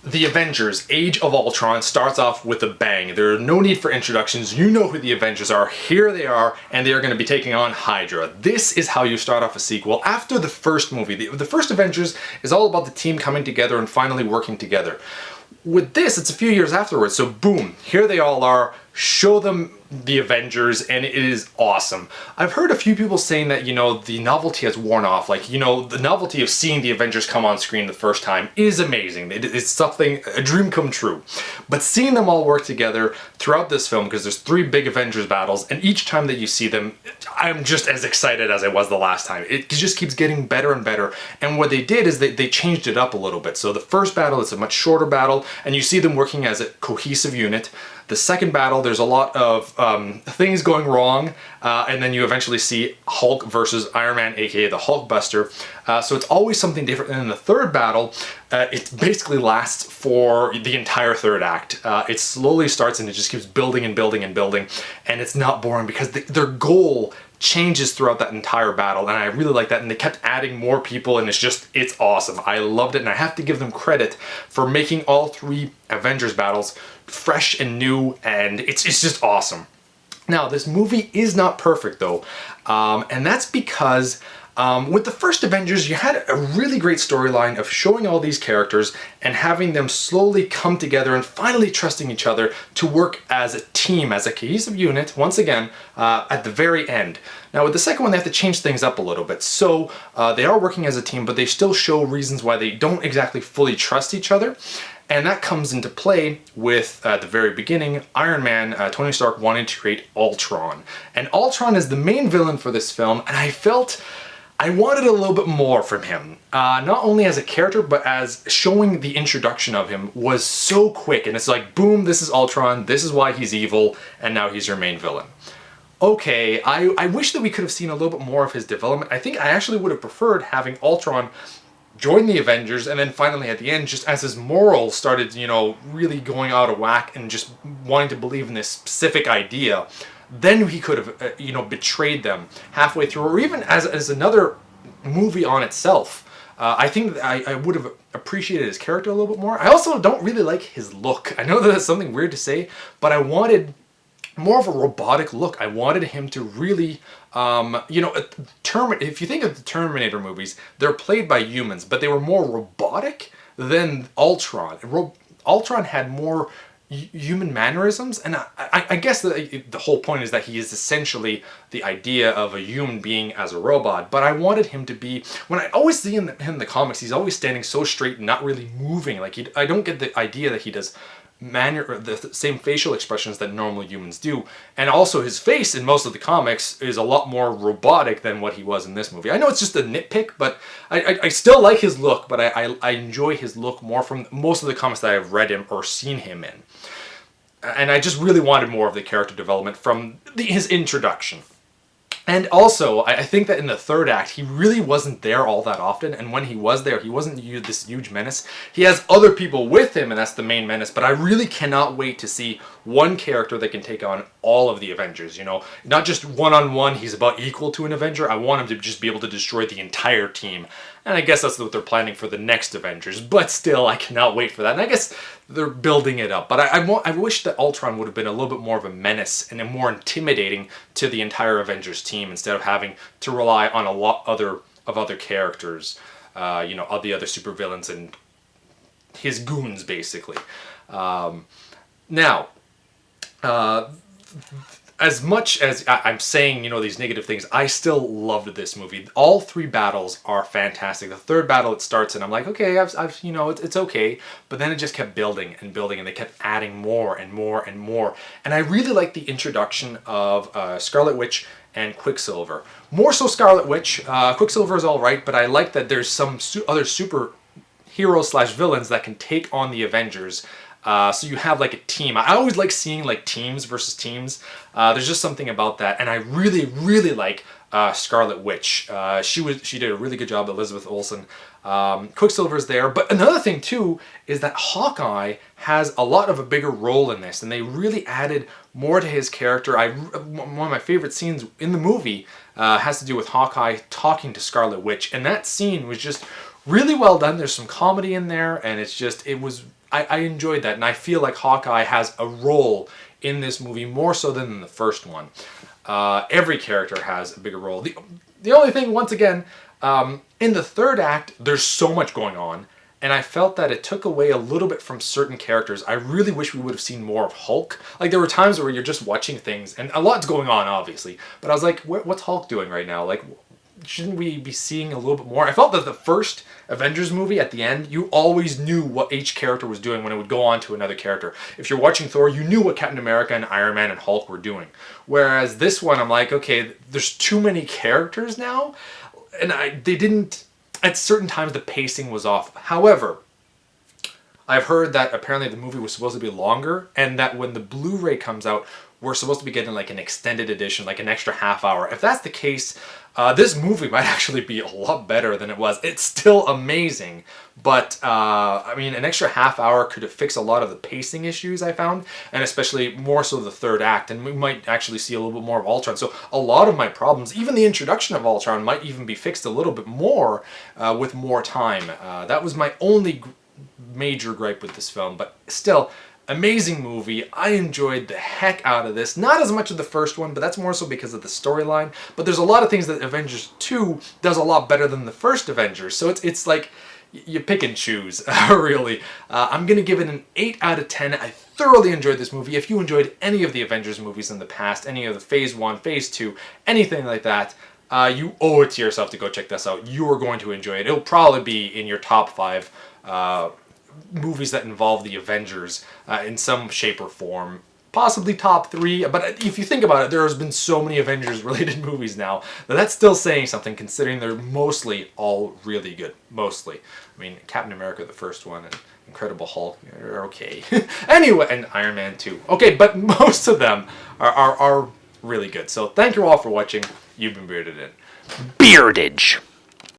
The Avengers Age of Ultron starts off with a bang. There are no need for introductions. You know who the Avengers are. Here they are, and they are going to be taking on Hydra. This is how you start off a sequel after the first movie. The first Avengers is all about the team coming together and finally working together. With this, it's a few years afterwards, so boom, here they all are. Show them the Avengers, and it is awesome. I've heard a few people saying that, the novelty has worn off. Like, the novelty of seeing the Avengers come on screen the first time is amazing. It's something, a dream come true. But seeing them all work together throughout this film, because there's 3 big Avengers battles, and each time that you see them, I'm just as excited as I was the last time. It just keeps getting better and better. And what they did is they changed it up a little bit. So the first battle is a much shorter battle, and you see them working as a cohesive unit. The second battle, there's a lot of things going wrong, and then you eventually see Hulk versus Iron Man, aka the Hulkbuster. So it's always something different. And in the third battle, it basically lasts for the entire third act. It slowly starts and it just keeps building and building and building, and it's not boring because their goal changes throughout that entire battle, and I really like that. And they kept adding more people, and it's awesome. I loved it, and I have to give them credit for making all 3 Avengers battles fresh and new, and it's just awesome. Now, this movie is not perfect though, and that's because with the first Avengers, you had a really great storyline of showing all these characters and having them slowly come together and finally trusting each other to work as a team, as a cohesive unit, once again, at the very end. Now, with the second one, they have to change things up a little bit. So they are working as a team, but they still show reasons why they don't exactly fully trust each other. And that comes into play with, at the very beginning, Iron Man, Tony Stark, wanted to create Ultron. And Ultron is the main villain for this film, and I felt I wanted a little bit more from him. Not only as a character, but as showing the introduction of him was so quick. And it's like, boom, this is Ultron, this is why he's evil, and now he's your main villain. Okay, I wish that we could have seen a little bit more of his development. I think I actually would have preferred having Ultron join the Avengers, and then finally at the end, just as his morals started, really going out of whack and just wanting to believe in this specific idea, then he could have, betrayed them halfway through, or even as another movie on itself. I think that I would have appreciated his character a little bit more. I also don't really like his look. I know that that's something weird to say, but I wanted more of a robotic look. I wanted him to really, if you think of the Terminator movies, they're played by humans, but they were more robotic than Ultron. Ultron had more human mannerisms, and I guess the whole point is that he is essentially the idea of a human being as a robot. But I wanted him to be, when I always see him in the comics, he's always standing so straight and not really moving. Like I don't get the idea that he does the same facial expressions that normal humans do. And also his face in most of the comics is a lot more robotic than what he was in this movie. I know it's just a nitpick, but I still like his look, but I enjoy his look more from most of the comics that I've read him or seen him in. And I just really wanted more of the character development from his introduction. And also, I think that in the third act, he really wasn't there all that often, and when he was there, he wasn't this huge menace. He has other people with him, and that's the main menace, but I really cannot wait to see one character that can take on all of the Avengers, Not just one-on-one, he's about equal to an Avenger. I want him to just be able to destroy the entire team. And I guess that's what they're planning for the next Avengers, but still, I cannot wait for that. And I guess they're building it up. But I wish that Ultron would have been a little bit more of a menace and more intimidating to the entire Avengers team instead of having to rely on a lot of other characters, all the other supervillains and his goons, basically. As much as I'm saying, these negative things, I still loved this movie. All 3 battles are fantastic. The third battle, it starts and I'm like, okay, it's okay. But then it just kept building and building, and they kept adding more and more and more. And I really like the introduction of Scarlet Witch and Quicksilver. More so Scarlet Witch. Quicksilver is all right, but I like that there's some other super heroes / villains that can take on the Avengers. So you have like a team. I always like seeing like teams versus teams. There's just something about that, and I really, really like Scarlet Witch. She did a really good job, Elizabeth Olsen. Quicksilver's there, but another thing too is that Hawkeye has a lot of a bigger role in this, and they really added more to his character. One of my favorite scenes in the movie has to do with Hawkeye talking to Scarlet Witch, and that scene was just really well done. There's some comedy in there, and I enjoyed that, and I feel like Hawkeye has a role in this movie more so than in the first one. Every character has a bigger role. The only thing, once again, in the third act, there's so much going on, and I felt that it took away a little bit from certain characters. I really wish we would have seen more of Hulk. Like, there were times where you're just watching things, and a lot's going on, obviously, but I was like, what's Hulk doing right now? Like, shouldn't we be seeing a little bit more? I felt that the first Avengers movie, at the end, you always knew what each character was doing when it would go on to another character. If you're watching Thor, you knew what Captain America and Iron Man and Hulk were doing. Whereas this one, I'm like, okay, there's too many characters now, and they didn't, at certain times the pacing was off. However, I've heard that apparently the movie was supposed to be longer, and that when the Blu-ray comes out, we're supposed to be getting like an extended edition, like an extra half hour. If that's the case, this movie might actually be a lot better than it was. It's still amazing, but I mean, an extra half hour could have fixed a lot of the pacing issues I found, and especially more so the third act, and we might actually see a little bit more of Ultron. So a lot of my problems, even the introduction of Ultron, might even be fixed a little bit more with more time. That was my only major gripe with this film, but still, amazing movie. I enjoyed the heck out of this. Not as much of the first one, but that's more so because of the storyline. But there's a lot of things that Avengers 2 does a lot better than the first Avengers. So it's like you pick and choose, really. I'm going to give it an 8 out of 10. I thoroughly enjoyed this movie. If you enjoyed any of the Avengers movies in the past, any of the Phase 1, Phase 2, anything like that, you owe it to yourself to go check this out. You are going to enjoy it. It'll probably be in your top 5 movies that involve the Avengers in some shape or form. Possibly top 3, but if you think about it, there has been so many Avengers-related movies now that that's still saying something, considering they're mostly all really good. Mostly. I mean, Captain America, the first one, and Incredible Hulk, are okay. Anyway, and Iron Man 2. Okay, but most of them are really good. So thank you all for watching. You've been Bearded In. Beardage!